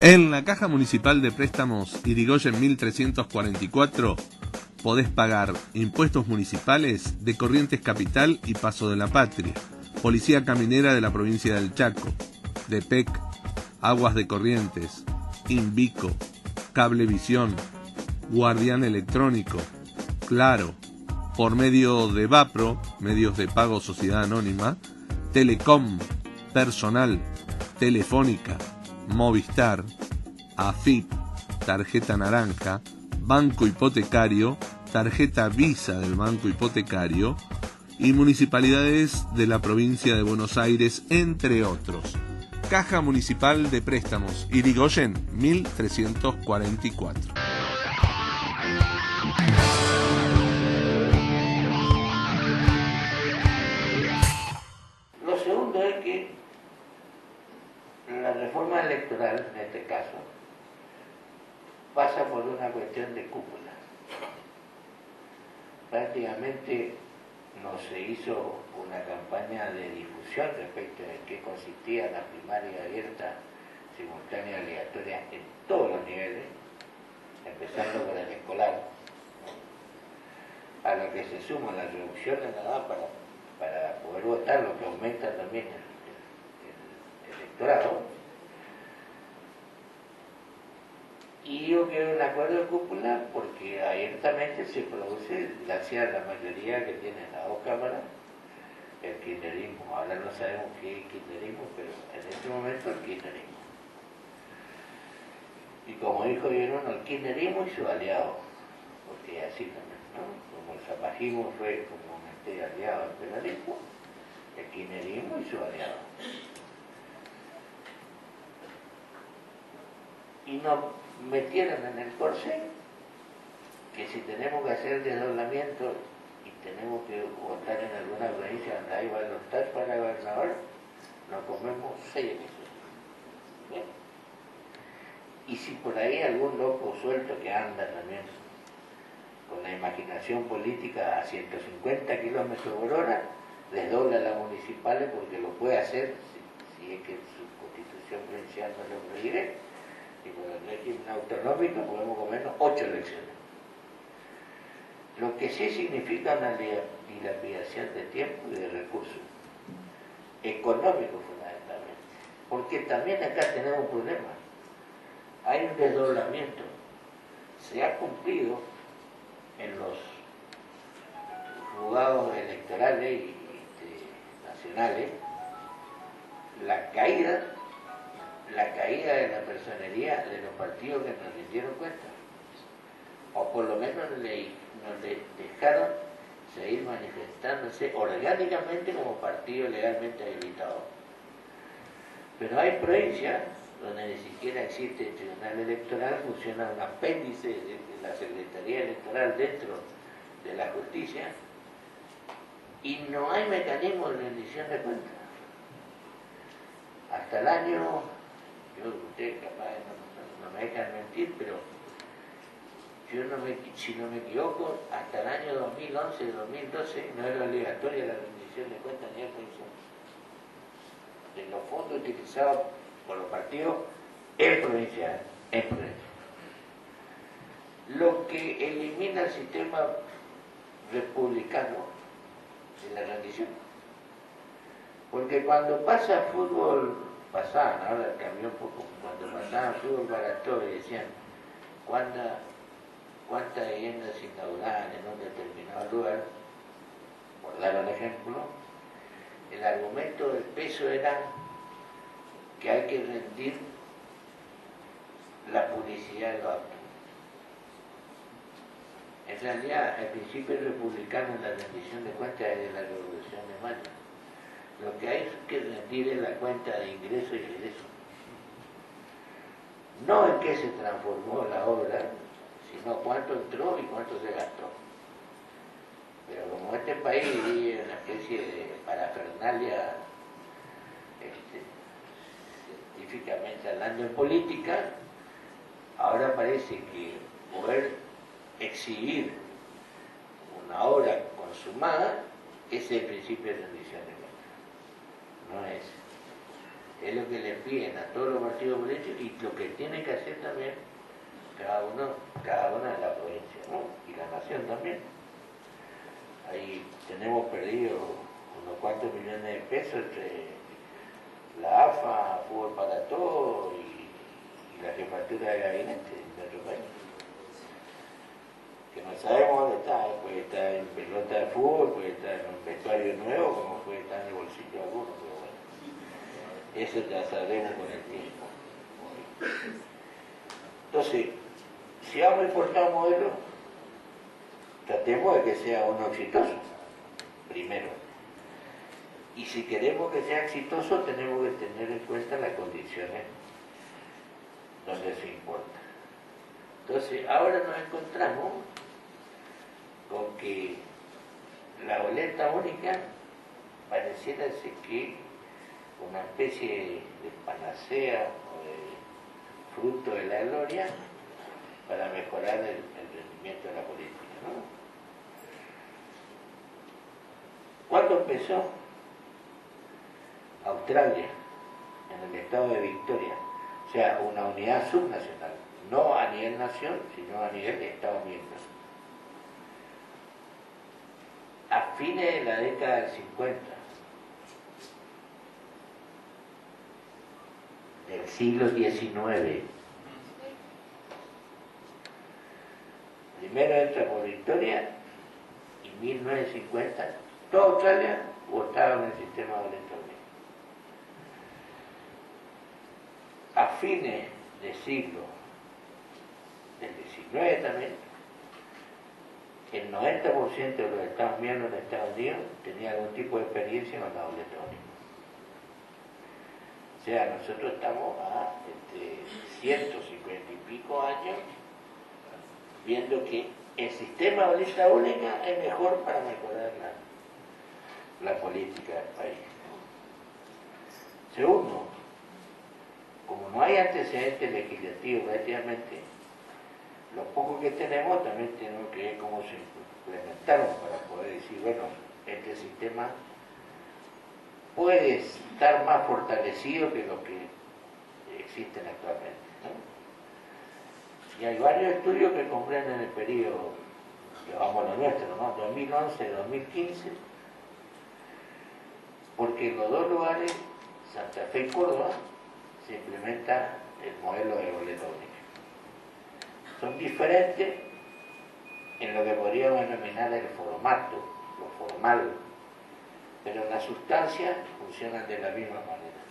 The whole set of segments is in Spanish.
En la Caja Municipal de Préstamos Irigoyen 1344 podés pagar impuestos municipales de Corrientes Capital y Paso de la Patria, Policía Caminera de la provincia del Chaco, DEPEC, Aguas de Corrientes, Invico, Cablevisión, Guardián Electrónico, Claro, por medio de Vapro, medios de pago Sociedad Anónima, Telecom, Personal, Telefónica, Movistar, AFIP, Tarjeta Naranja, Banco Hipotecario, Tarjeta Visa del Banco Hipotecario y municipalidades de la provincia de Buenos Aires, entre otros. Caja Municipal de Préstamos Irigoyen 1344. Lo segundo es que la reforma electoral, en este caso, pasa por una cuestión de cúpula. Prácticamente no se hizo una campaña de difusión respecto de qué consistía la primaria abierta, simultánea y aleatoria en todos los niveles, empezando por el escolar, a lo que se suma la reducción de la edad para poder votar, lo que aumenta también el electorado. Y yo quiero un acuerdo de cúpula porque abiertamente se produce, gracias a la mayoría que tienen las dos cámaras, el kirchnerismo. Ahora no sabemos qué es kirchnerismo, pero en este momento el kirchnerismo. Y como dijo bien uno, el kirchnerismo y su aliado, porque así también, ¿no? Como el zapajismo fue comúnmente aliado al penalismo, el kirchnerismo y su aliado. Y nos metieron en el corsé que si tenemos que hacer desdoblamiento y tenemos que votar en alguna provincia donde hay voluntad para gobernador, nos comemos 6 elecciones. Bien. Y si por ahí algún loco suelto que anda también con la imaginación política a 150 kilómetros por hora, desdobla a las municipales porque lo puede hacer si es que su constitución provincial no lo prohíbe. Y con el régimen autonómico podemos comernos 8 elecciones. Lo que sí significa una dilapidación de tiempo y de recursos, económicos fundamentalmente. Porque también acá tenemos un problema. Hay un desdoblamiento. Se ha cumplido en los juzgados electorales y nacionales la caída de la personería de los partidos que nos rindieron cuenta, o por lo menos nos dejaron seguir manifestándose orgánicamente como partido legalmente habilitado. Pero hay provincias donde ni siquiera existe el tribunal electoral, funciona un apéndice de la Secretaría Electoral dentro de la justicia y no hay mecanismo de rendición de cuentas. Hasta el año, ustedes capaz no me dejan mentir, pero si no me equivoco, hasta el año 2011-2012 no era obligatoria la rendición de cuentas ni de provincial de los fondos utilizados por los partidos en provincia. Lo que elimina el sistema republicano de la rendición. Porque cuando pasa fútbol, ahora cambió un poco, cuando pasaban fútbol para todos y decían cuántas viviendas se inauguraban en un determinado lugar, por dar un ejemplo, el argumento del peso era que hay que rendir la publicidad de los actos. En realidad, el principio republicano en la rendición de cuentas es de la Revolución de Mayo. Lo que hay que rendir es la cuenta de ingreso y egreso. No en qué se transformó la obra, sino cuánto entró y cuánto se gastó. Pero como este país vive una especie de parafernalia, científicamente hablando en política, ahora parece que poder exhibir una obra consumada es el principio de rendición de cuentas. No es. Es lo que le piden a todos los partidos políticos y lo que tiene que hacer también cada una de la provincia, ¿no? Y la nación también. Ahí tenemos perdido unos cuantos millones de pesos entre la AFA, Fútbol para Todos y la jefatura de gabinete de nuestro país. Que no sabemos dónde está, puede estar en pelota de fútbol, puede estar en un vestuario nuevo, como puede estar en el bolsillo de alguno, pero bueno, eso ya sabremos con el tiempo. Entonces, si vamos a importar un modelo, tratemos de que sea uno exitoso, primero. Y si queremos que sea exitoso, tenemos que tener en cuenta las condiciones donde se importa. Entonces, ahora nos encontramos con que la boleta única pareciera ser que una especie de panacea o de fruto de la gloria para mejorar el rendimiento de la política, ¿no? ¿Cuándo empezó? Australia, en el estado de Victoria, o sea, una unidad subnacional, no a nivel nación, sino a nivel de Estados miembros. A fines de la década del 50, del siglo XIX, primero entra por Victoria y en 1950 toda Australia votaba en el sistema de boleta única. A fines del siglo del XIX también, el 90% de los Estados miembros de Estados Unidos tenía algún tipo de experiencia con la boleta única. O sea, nosotros estamos a 150 y pico años viendo que el sistema de boleta única es mejor para mejorar la política del país. Segundo, como no hay antecedentes legislativos prácticamente, lo poco que tenemos también tenemos que ver cómo se implementaron para poder decir, bueno, este sistema puede estar más fortalecido que lo que existen actualmente, ¿no? Y hay varios estudios que comprenden el periodo, que vamos a lo nuestro, ¿no? 2011-2015, porque en los dos lugares, Santa Fe y Córdoba, se implementa el modelo de boleta única. Son diferentes en lo que podríamos denominar el formato, lo formal, pero en la sustancia funcionan de la misma manera.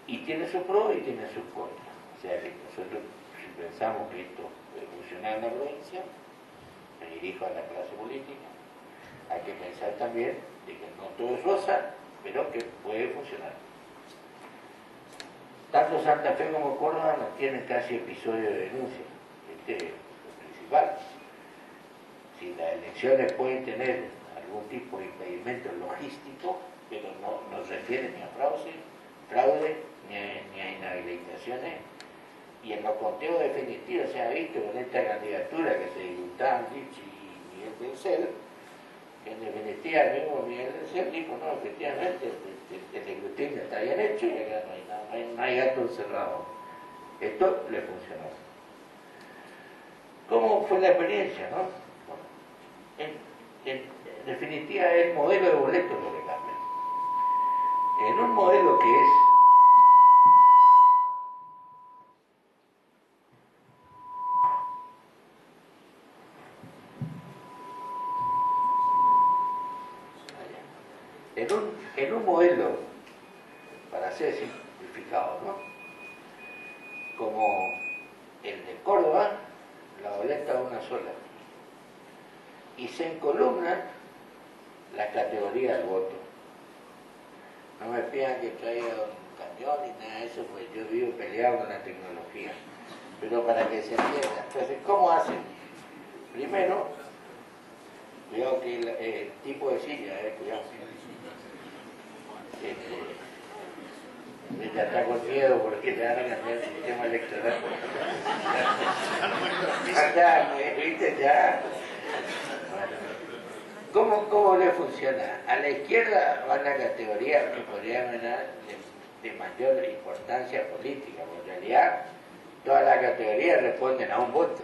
Y tiene sus pros y tiene sus contras. O sea que nosotros, si pensamos que esto puede funcionar en la provincia, me dirijo a la clase política, hay que pensar también de que no todo es rosa, pero que puede funcionar. Tanto Santa Fe como Córdoba no tienen casi episodio de denuncia. Este es lo principal. Si las elecciones pueden tener algún tipo de impedimento logístico, pero no refiere ni a fraude ni a inhabilitaciones, y en los conteos definitivos se ha visto con esta candidatura que se disfrutaban Lichi y Miguel del Cel, que en definitiva el mismo Miguel del Cel dijo, no, efectivamente el escrutinio está bien hecho y acá no hay gato encerrado. Esto le funcionó. ¿Cómo fue la experiencia, no? Bueno, en definitiva es el modelo de boleto lo que cambia. En un modelo que es en un modelo, para ser simplificado, ¿no? Como el de Córdoba, la boleta es una sola. Y se encolumnan las categorías del voto. No me pidan que traiga un camión ni nada de eso, pues yo vivo peleado con la tecnología. Pero para que se entienda. Entonces, ¿cómo hacen? Primero, cuidado que el tipo de silla, cuidado. Ya está con miedo porque le van a cambiar el sistema electoral. Ya, ¿viste? Ya. Bueno. ¿Cómo le funciona? A la izquierda va la categoría que podría llamar de mayor importancia política, porque en realidad todas las categorías responden a un voto.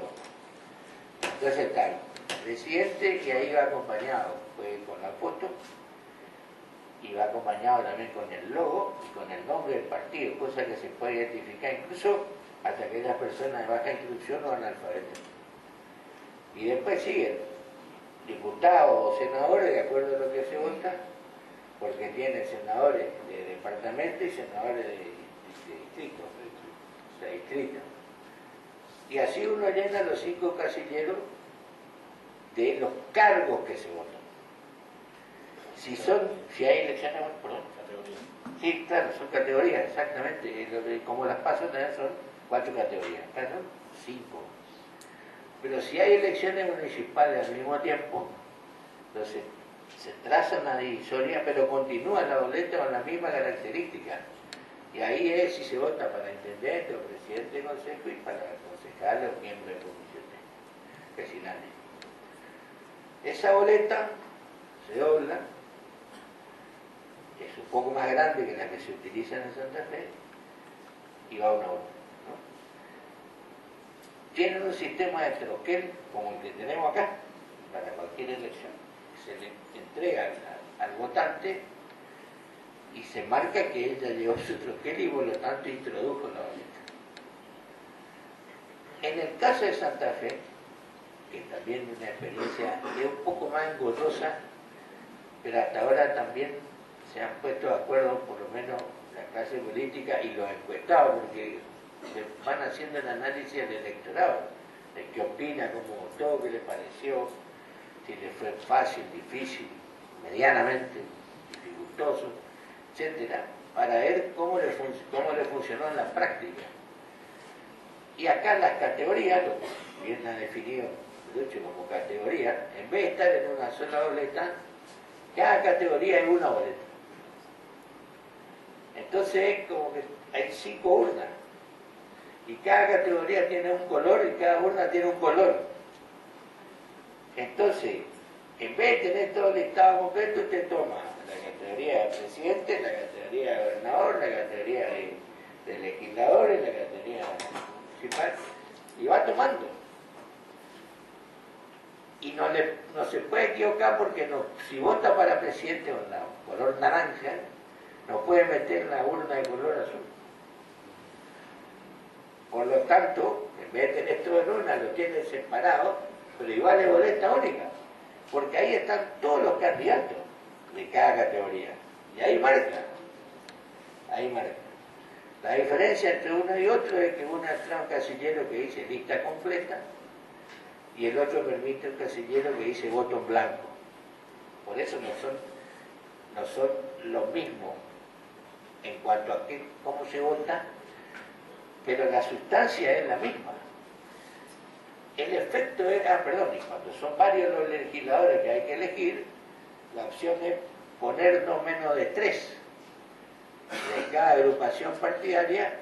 Entonces está el presidente, que ahí va acompañado con la foto, y va acompañado también con el logo y con el nombre del partido, cosa que se puede identificar incluso hasta aquellas personas de baja instrucción o analfabetas. Y después siguen diputados o senadores, de acuerdo a lo que se vota, porque tiene senadores de departamento y senadores de distrito, de distrito. Y así uno llena los 5 casilleros de los cargos que se votan. Si hay elecciones, perdón. Sí, claro, son categorías, exactamente. Como las paso también son 4 categorías, acá son 5. Pero si hay elecciones municipales al mismo tiempo, entonces se traza una divisoria, pero continúa la boleta con la misma característica. Y ahí es si se vota para intendente o presidente de consejo y para concejales o miembros de comisiones vecinales. Esa boleta se dobla, es un poco más grande que la que se utiliza en Santa Fe, y va a una urna, ¿no? Tienen un sistema de troquel como el que tenemos acá, para cualquier elección. Se le entrega al votante y se marca que él ya llevó su troquel y por lo tanto introdujo la boleta. En el caso de Santa Fe, que también es una experiencia un poco más engorrosa, pero hasta ahora también se han puesto de acuerdo, por lo menos la clase política y los encuestados, porque van haciendo el análisis del electorado, de qué opina, cómo votó, qué le pareció, si le fue fácil, difícil, medianamente dificultoso, etcétera, para ver cómo le funcionó en la práctica. Y acá las categorías, lo que bien ha definido Lucho como categoría, en vez de estar en una sola boleta, cada categoría es una boleta. Entonces es como que hay 5 urnas, y cada categoría tiene un color y cada urna tiene un color. Entonces, en vez de tener todo el listado completo, usted toma la categoría de presidente, la categoría de gobernador, la categoría de legisladores, la categoría municipal, y va tomando. Y no se puede equivocar porque si vota para presidente con la color naranja, no puede meter la urna de color azul. Por lo tanto, en vez de tener todo en una, lo tiene separado, pero igual es boleta única, porque ahí están todos los candidatos de cada categoría. Y ahí marca. La diferencia entre uno y otro es que uno trae un casillero que dice lista completa y el otro permite un casillero que dice voto en blanco. Por eso no son lo mismo en cuanto a cómo se vota, pero la sustancia es la misma. El efecto es, y cuando son varios los legisladores que hay que elegir, la opción es poner no menos de 3 de cada agrupación partidaria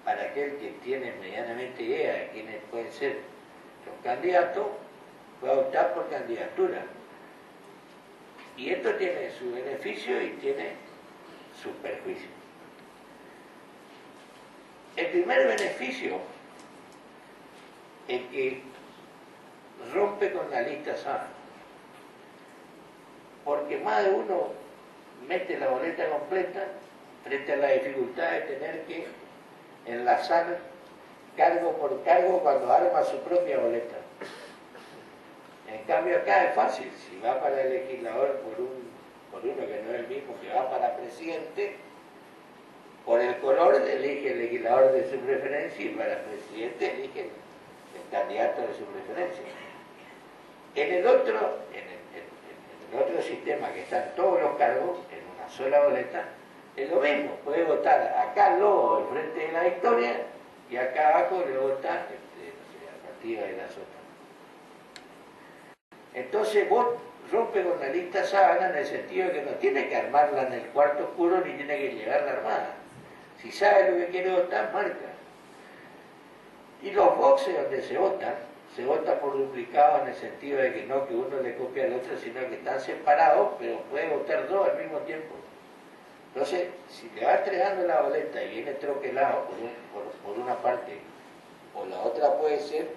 para aquel que tiene medianamente idea de quiénes pueden ser los candidatos, pueda optar por candidatura. Y esto tiene su beneficio y tiene su perjuicio. El primer beneficio es que rompe con la lista sana, porque más de uno mete la boleta completa frente a la dificultad de tener que enlazar cargo por cargo cuando arma su propia boleta. En cambio acá es fácil, si va para el legislador por uno que no es el mismo que va para presidente, por el color elige el legislador de su preferencia y para presidente elige el candidato de su preferencia. En el otro sistema que están todos los cargos en una sola boleta, es lo mismo, puede votar acá Lobo al frente de la Victoria y acá abajo le vota al partido de la Sota. Entonces vos rompe con la lista sábana en el sentido de que no tiene que armarla en el cuarto oscuro ni tiene que llevarla armada. Si sabe lo que quiere votar, marca. Y los boxes donde se votan se vota por duplicado en el sentido de que no que uno le copia al otro, sino que están separados, pero puede votar dos al mismo tiempo. Entonces, si le va entregando la boleta y viene troquelado por una parte, o la otra puede ser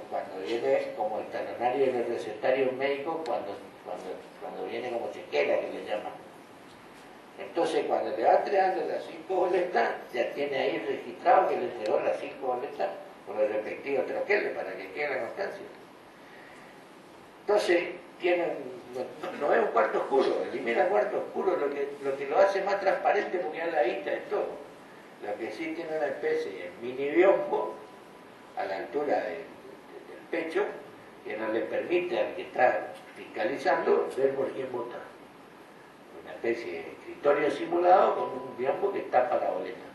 cuando viene como el talonario de los recetarios médicos, cuando viene como chequera, que le llaman. Entonces, cuando le va entregando las 5 boletas, ya tiene ahí registrado que le entregó las 5 boletas con el respectivo troquel para que quede la constancia. Entonces, no es un cuarto oscuro, elimina el cuarto oscuro, lo que lo hace más transparente porque a la vista es todo. Lo que sí tiene una especie de mini biombo a la altura del pecho que no le permite al que está fiscalizando ver por quién vota. Una especie de escritorio simulado con un biombo que tapa la boleta.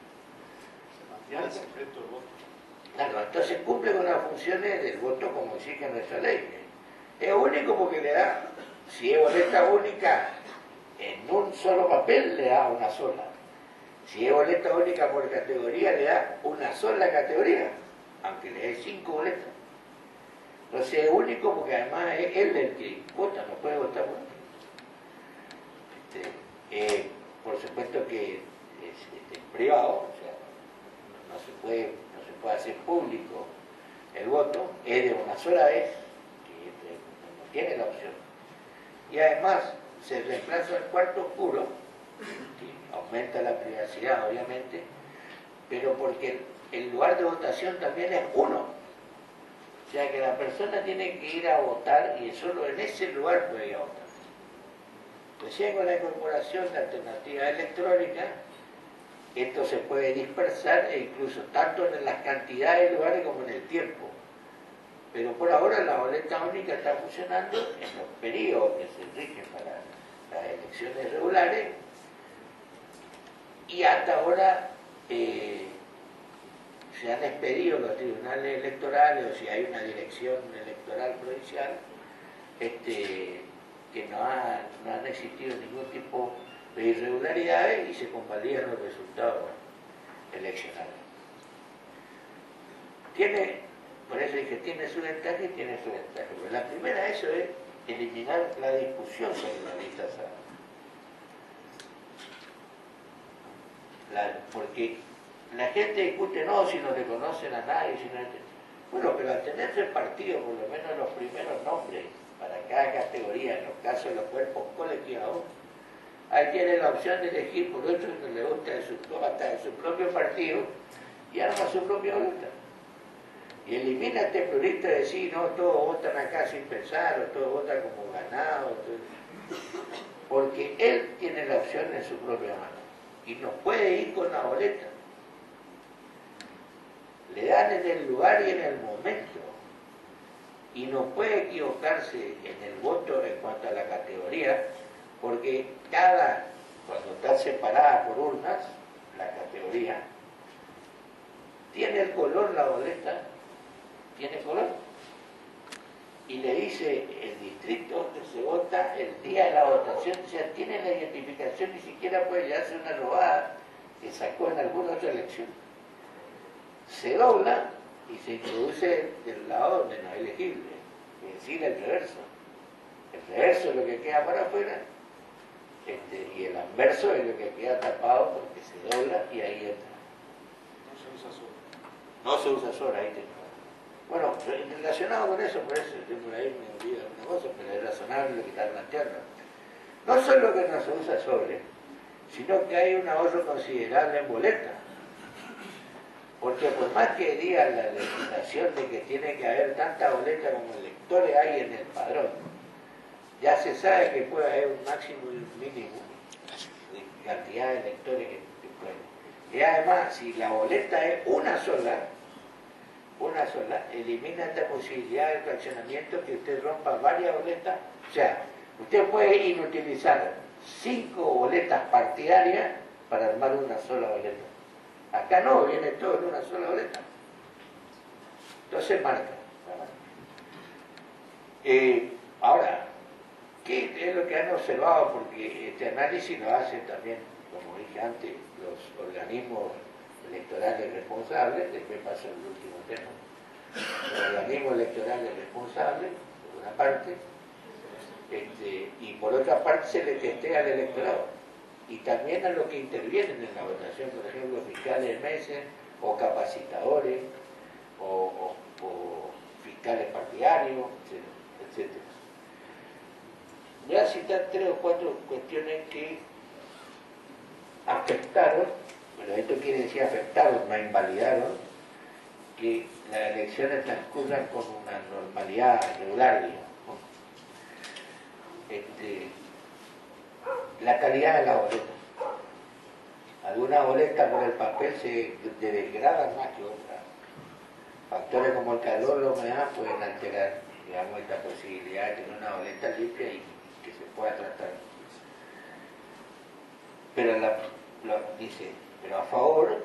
Claro, entonces cumple con las funciones del voto como exige nuestra ley. Es único porque le da, si es boleta única, en un solo papel le da una sola. Si es boleta única por categoría, le da una sola categoría, aunque le dé 5 boletas. Entonces es único porque además es él el que vota, no puede votar por otro. Por supuesto que es privado, o sea, no se puede hacer público el voto, es de una sola vez, que no tiene la opción. Y además se reemplaza el cuarto oscuro, que aumenta la privacidad obviamente, pero porque el lugar de votación también es uno. O sea que la persona tiene que ir a votar y solo en ese lugar puede ir a votar. Recién con la incorporación de alternativas electrónicas, esto se puede dispersar e incluso tanto en las cantidades de lugares como en el tiempo. Pero por ahora la boleta única está funcionando en los periodos que se rigen para las elecciones regulares y hasta ahora se han expedido los tribunales electorales o si hay una dirección electoral provincial que no han existido ningún tipo de irregularidades y se convalidan los resultados eleccionarios. Por eso dije, tiene su ventaja y tiene su ventaja. Pero la primera de eso es eliminar la discusión sobre la lista SAR. Porque la gente discute, no, si no le conocen a nadie, si no... Bueno, pero al tener repartido por lo menos los primeros nombres para cada categoría, en los casos de los cuerpos colegiados, ahí tiene la opción de elegir por otro que le gusta hasta de su propio partido y arma su propia boleta. Y elimina este plurista de decir, no, todos votan acá sin pensar, o todos votan como ganados, porque él tiene la opción en su propia mano y no puede ir con la boleta. Le dan en el lugar y en el momento y no puede equivocarse en el voto en cuanto a la categoría, porque cuando está separada por urnas, la categoría, tiene el color la boleta, tiene color, y le dice el distrito donde se vota el día de la votación, o sea, tiene la identificación, ni siquiera puede llevarse una robada que sacó en alguna otra elección. Se dobla y se introduce del lado donde no es elegible, es decir, el reverso. El reverso es lo que queda para afuera, y el anverso es lo que queda tapado porque se dobla y ahí entra. No se usa sola. No se usa sola, ahí tengo. Bueno, relacionado con eso, por eso, yo por ahí me olvido una cosa, pero es razonable lo que está planteando. No solo que no se usa sobre, sino que hay un ahorro considerable en boleta. Porque por más que diga la legislación de que tiene que haber tanta boleta como electores hay en el padrón, ya se sabe que puede haber un máximo y un mínimo de cantidad de electores que pueden. Y además, si la boleta es una sola, elimina esta posibilidad de fraccionamiento que usted rompa varias boletas. O sea, usted puede inutilizar 5 boletas partidarias para armar una sola boleta. Acá no, viene todo en una sola boleta. Entonces marca. Ahora, ¿qué es lo que han observado? Porque este análisis lo hacen también, como dije antes, los organismos electorales responsables, después paso al último tema. El organismo electoral es responsable, por una parte, y por otra parte se le testea al electorado. Y también a los que intervienen en la votación, por ejemplo, fiscales de meses, o capacitadores, o fiscales partidarios, etcétera. Voy a citar 3 o 4 cuestiones que afectaron, pero esto quiere decir afectaron, no invalidaron, que las elecciones transcurran con una normalidad regular, digamos. La calidad de la boleta. Algunas boletas por el papel se degradan más que otras. Factores como el calor, la humedad pueden alterar, digamos, esta posibilidad de tener una boleta limpia y que se pueda tratar. Pero pero a favor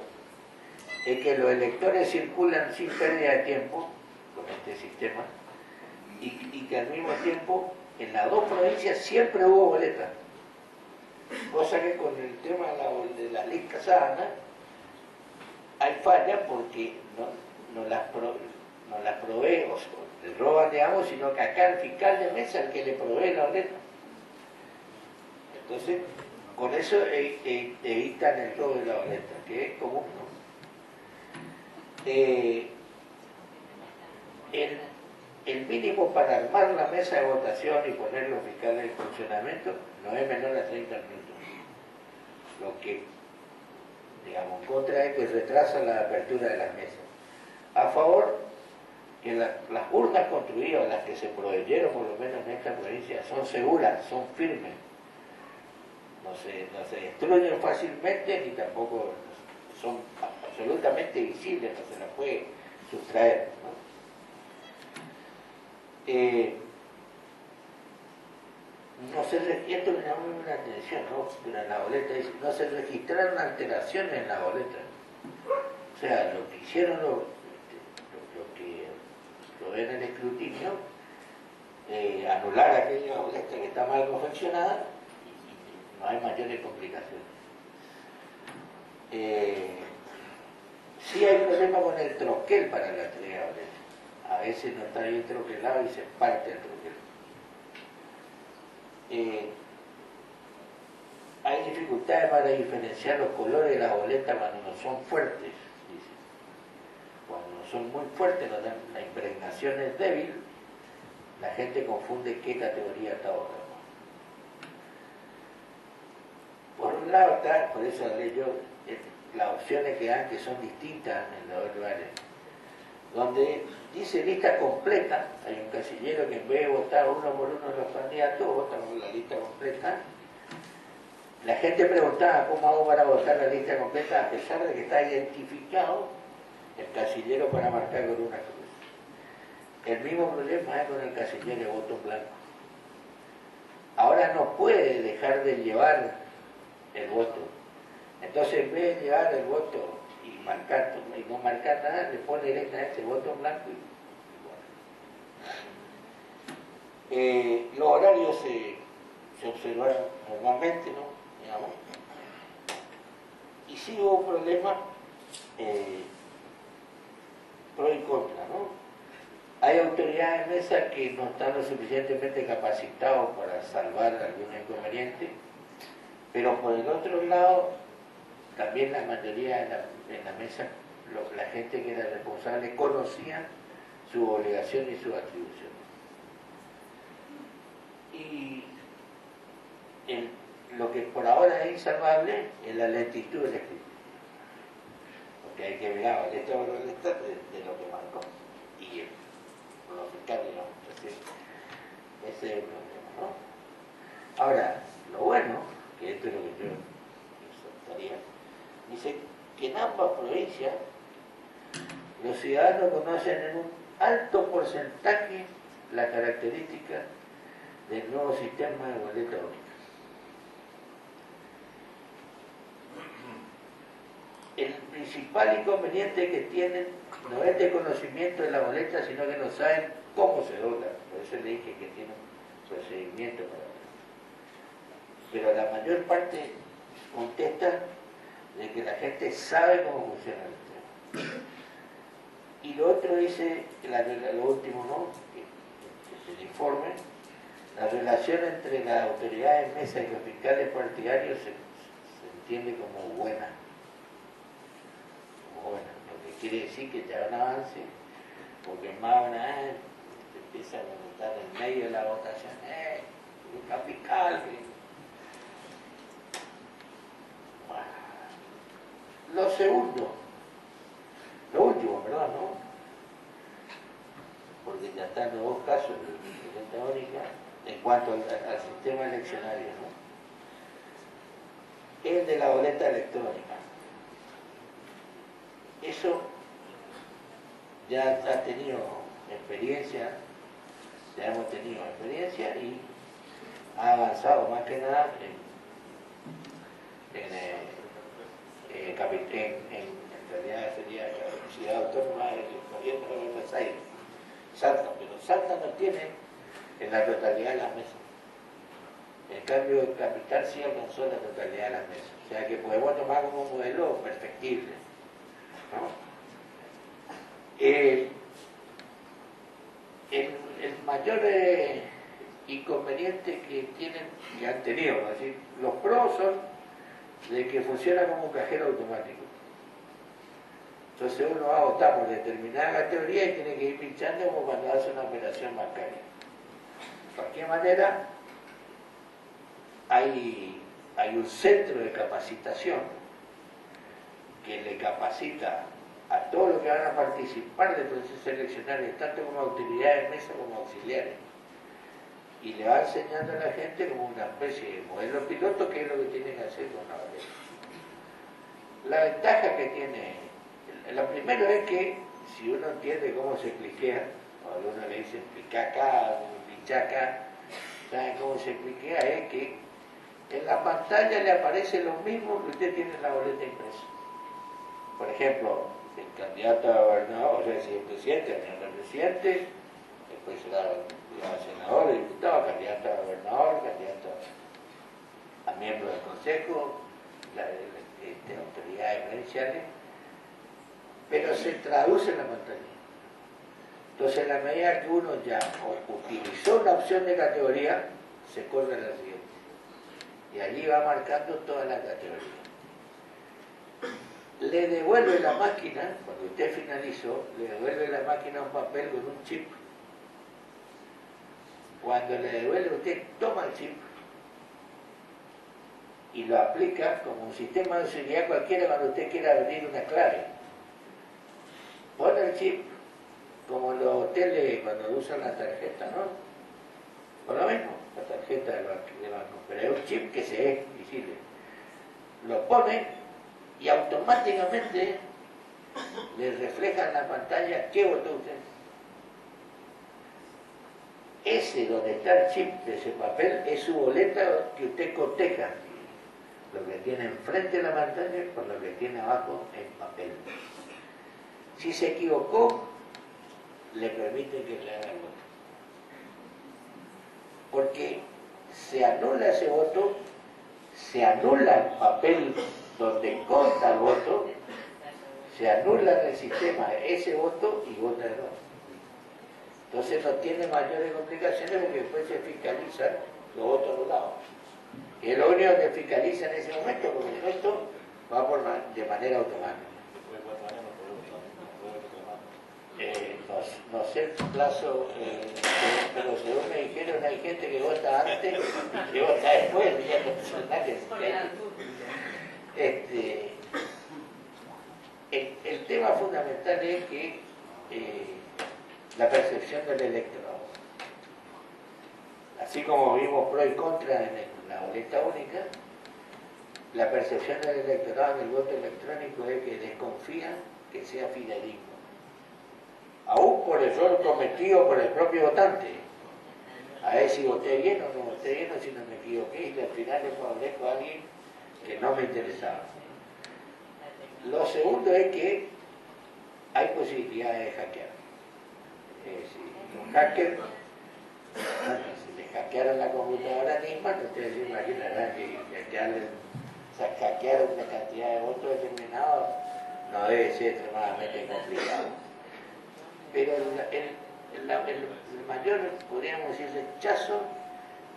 es que los electores circulan sin pérdida de tiempo con este sistema y que al mismo tiempo en las 2 provincias siempre hubo boletas. Cosa que con el tema de la ley Casada hay falla porque no las provee o le roban, digamos, sino que acá el fiscal de mesa es el que le provee la boleta. Entonces, con eso evitan el robo de la boleta, que es común, ¿no? El mínimo para armar la mesa de votación y poner los fiscales en funcionamiento no es menor a 30 minutos. Lo que, digamos, en contra es que retrasa la apertura de las mesas. A favor, que las urnas construidas, las que se proveyeron por lo menos en esta provincia, son seguras, son firmes. No se destruyen fácilmente ni tampoco son absolutamente visibles, no se las puede sustraer, ¿no? Esto me llamó la atención, ¿no? Pero en la boleta dice, no se registraron alteraciones en la boleta. O sea, lo que hicieron lo que lo ven en el escrutinio, anular aquella boleta que está mal confeccionada y no hay mayores complicaciones. Sí hay problema con el troquel para la entrega de boleta. A veces no está bien troquelado y se parte el troquel. Hay dificultades para diferenciar los colores de las boletas cuando no son fuertes, dice. Cuando no son muy fuertes, la impregnación es débil, la gente confunde qué categoría está votando. Por un lado está, por eso hablé yo, las opciones que dan que son distintas en los dos lugares, donde dice lista completa, hay un casillero que en vez de votar uno por uno los candidatos, votan por la lista completa. La gente preguntaba cómo hago para votar la lista completa, a pesar de que está identificado el casillero para marcar con una cruz. El mismo problema es con el casillero de voto en blanco. Ahora no puede dejar de llevar el voto. Entonces, en vez de llevar el voto y no marcar nada, le pone directamente el voto en blanco y bueno. Los horarios se observaron normalmente, ¿no? Digamos. Y sí hubo problemas pro y contra, ¿no? Hay autoridades de mesa que no están lo suficientemente capacitados para salvar algún inconveniente, pero por el otro lado, también la mayoría en la mesa, la gente que era responsable conocía su obligación y su atribución. Y lo que por ahora es insalvable es la lentitud del escrito. Porque hay que mirar la letra de lo que marcó. Y por lo fiscal, digamos. Ese es el problema, ¿no? Ahora, lo bueno, que esto es lo que yo exhortaría, dice que en ambas provincias los ciudadanos conocen en un alto porcentaje la característica del nuevo sistema de boleta única. El principal inconveniente que tienen no es de conocimiento de la boleta, sino que no saben cómo se dobla. Por eso le dije que tiene un procedimiento para eso. Pero la mayor parte contesta de que la gente sabe cómo funciona el sistema. Y lo otro dice, lo último, ¿no? Que el informe, la relación entre las autoridades mesa y los fiscales partidarios se entiende como buena. Como buena, lo que quiere decir que ya va un avance, porque más una vez te empieza a preguntar en medio de la votación, un fiscal. Bueno. Lo segundo, lo último, perdón, ¿no? Porque ya están los dos casos de presidenta única en cuanto al sistema eleccionario, ¿no? El de la boleta electrónica. Eso ya ha tenido experiencia, ya hemos tenido experiencia y ha avanzado más que nada en realidad sería la ciudad autónoma del Oriente de Buenos Aires, Salta, pero Salta no tiene en la totalidad de las mesas. En cambio, el capital sí alcanzó la totalidad de las mesas. O sea que podemos tomar como modelo perfectible, ¿no? El mayor inconveniente que han tenido, es decir, los pros son de que funciona como un cajero automático. Entonces uno va a votar por determinada categoría y tiene que ir pinchando como cuando hace una operación bancaria. De cualquier manera, hay un centro de capacitación que le capacita a todos los que van a participar del proceso eleccionario, tanto como autoridades de mesa como auxiliares, y le va enseñando a la gente como una especie de modelo piloto qué es lo que tiene que hacer con la boleta. La ventaja que tiene, lo primero es que si uno entiende cómo se cliquea, o uno le dice clica acá, pincha acá, ¿saben cómo se cliquea? Es que en la pantalla le aparece lo mismo que usted tiene en la boleta impresa. Por ejemplo, el candidato a gobernador, o sea, si el presidente, el presidente, después será senador, diputado, candidato a gobernador, candidato a miembro del consejo, autoridades provinciales, pero se traduce en la pantalla. Entonces, en la medida que uno ya utilizó una opción de categoría, se corre a la siguiente. Y allí va marcando toda la categoría. Le devuelve la máquina, cuando usted finalizó, le devuelve la máquina un papel con un chip. Cuando le devuelve, usted toma el chip y lo aplica como un sistema de seguridad cualquiera cuando usted quiera abrir una clave. Pone el chip, como los hoteles cuando usan la tarjeta, ¿no? Por lo mismo, la tarjeta de banco, pero es un chip que se es visible. Lo pone y automáticamente le refleja en la pantalla qué votó usted. Ese donde está el chip de ese papel es su boleta que usted coteja lo que tiene enfrente de la pantalla con lo que tiene abajo en papel. Si se equivocó, le permite que le haga el voto. Porque se anula ese voto, se anula el papel donde consta el voto, se anula en el sistema ese voto y vota de nuevo. Entonces no tiene mayores complicaciones porque después se fiscalizan los votos anulados. Que es lo único que fiscaliza en ese momento, porque el resto va de manera automática. No sé el plazo, pero según me dijeron hay gente que vota antes y que vota después, el tema fundamental es que la percepción del electorado. Así como vimos pro y contra en la boleta única, la percepción del electorado en el voto electrónico es que desconfía que sea fidedigno. Aún por error cometido por el propio votante. A ver si voté bien o no voté bien o si no me equivoqué y al final le favorezco a alguien que no me interesaba. Lo segundo es que hay posibilidades de hackear. Si un hacker, si le hackearon la computadora misma, ustedes se imaginarán que hackear una cantidad de votos determinados no debe ser extremadamente complicado. pero el mayor, podríamos decir, rechazo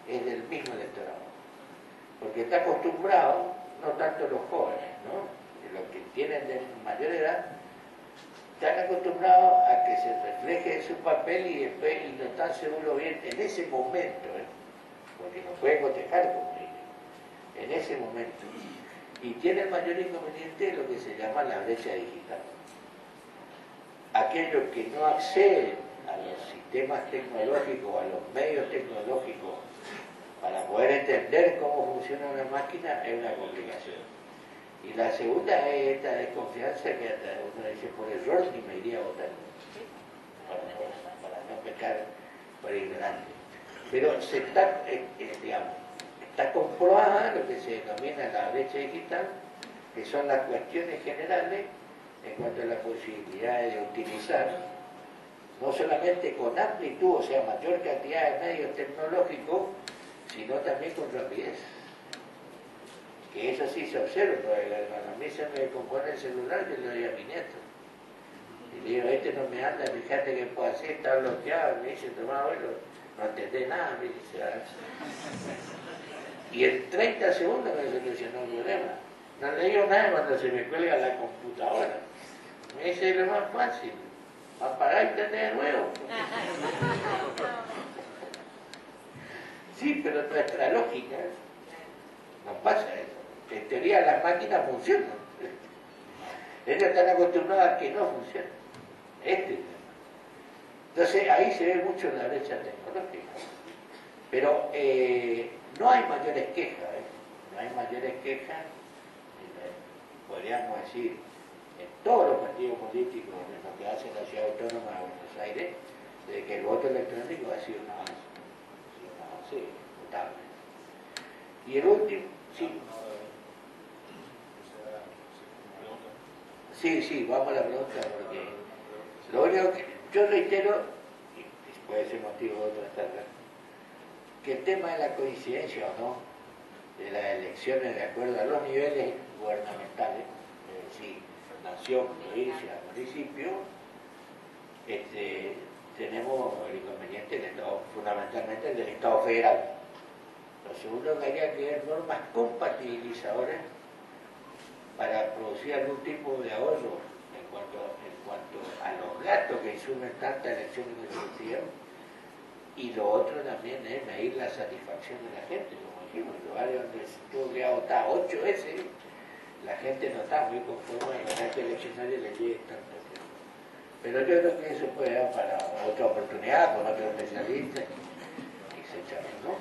es del mismo electorado, porque está acostumbrado, no tanto los jóvenes, ¿no? Los que tienen de mayor edad, están acostumbrados a que se refleje su papel y después y no están seguros bien en ese momento, porque no puede cotejar como ellos, en ese momento. Y tiene el mayor inconveniente lo que se llama la brecha digital. Aquellos que no acceden a los sistemas tecnológicos, a los medios tecnológicos, para poder entender cómo funciona una máquina, es una complicación. Y la segunda es esta desconfianza que hasta uno dice, por error ni me iría a votar, para no pecar por ignorante. Pero se está, digamos, está comprobada lo que se denomina la brecha digital, que son las cuestiones generales en cuanto a la posibilidad de utilizar, no solamente con amplitud, o sea, mayor cantidad de medios tecnológicos, sino también con rapidez. Que eso sí se observa, porque cuando a mí se me compone el celular, yo le doy a mi nieto. Y le digo, este no me anda, fíjate que puedo hacer, está bloqueado, me dice, tomá, abuelo, no entendés nada, me dice. Y en 30 segundos me solucionó el problema. No le digo nada cuando se me cuelga la computadora. Me dice, lo más fácil, apagar internet de nuevo. Sí, pero nuestra lógica no pasa eso. En teoría las máquinas funcionan. Ellos están acostumbrados a que no funcionen. Este es el tema. Entonces ahí se ve mucho la brecha tecnológica. Pero no hay mayores quejas, no hay mayores quejas, podríamos decir, en todos los partidos políticos, en lo que hace la Ciudad Autónoma de Buenos Aires, de que el voto electrónico ha sido un avance notable. Y el último, sí. Sí, vamos a la pregunta, porque lo único que yo reitero, y puede ser motivo de otra charla, que el tema de la coincidencia o no de las elecciones de acuerdo a los niveles gubernamentales, es decir, nación, provincia, municipio, tenemos el inconveniente del Estado, fundamentalmente el del Estado federal. Lo segundo que habría que ver normas compatibilizadoras para producir algún tipo de ahorro en cuanto a los gastos que insumen tantas elecciones sucesivas. Y lo otro también es medir la satisfacción de la gente, como dijimos, en lugares donde se tuvo que votar 8 veces, la gente no está muy conforme a que este eleccionario le llegue tanto tiempo. Pero yo creo que eso puede dar para otra oportunidad con otro especialista y se charla, ¿no?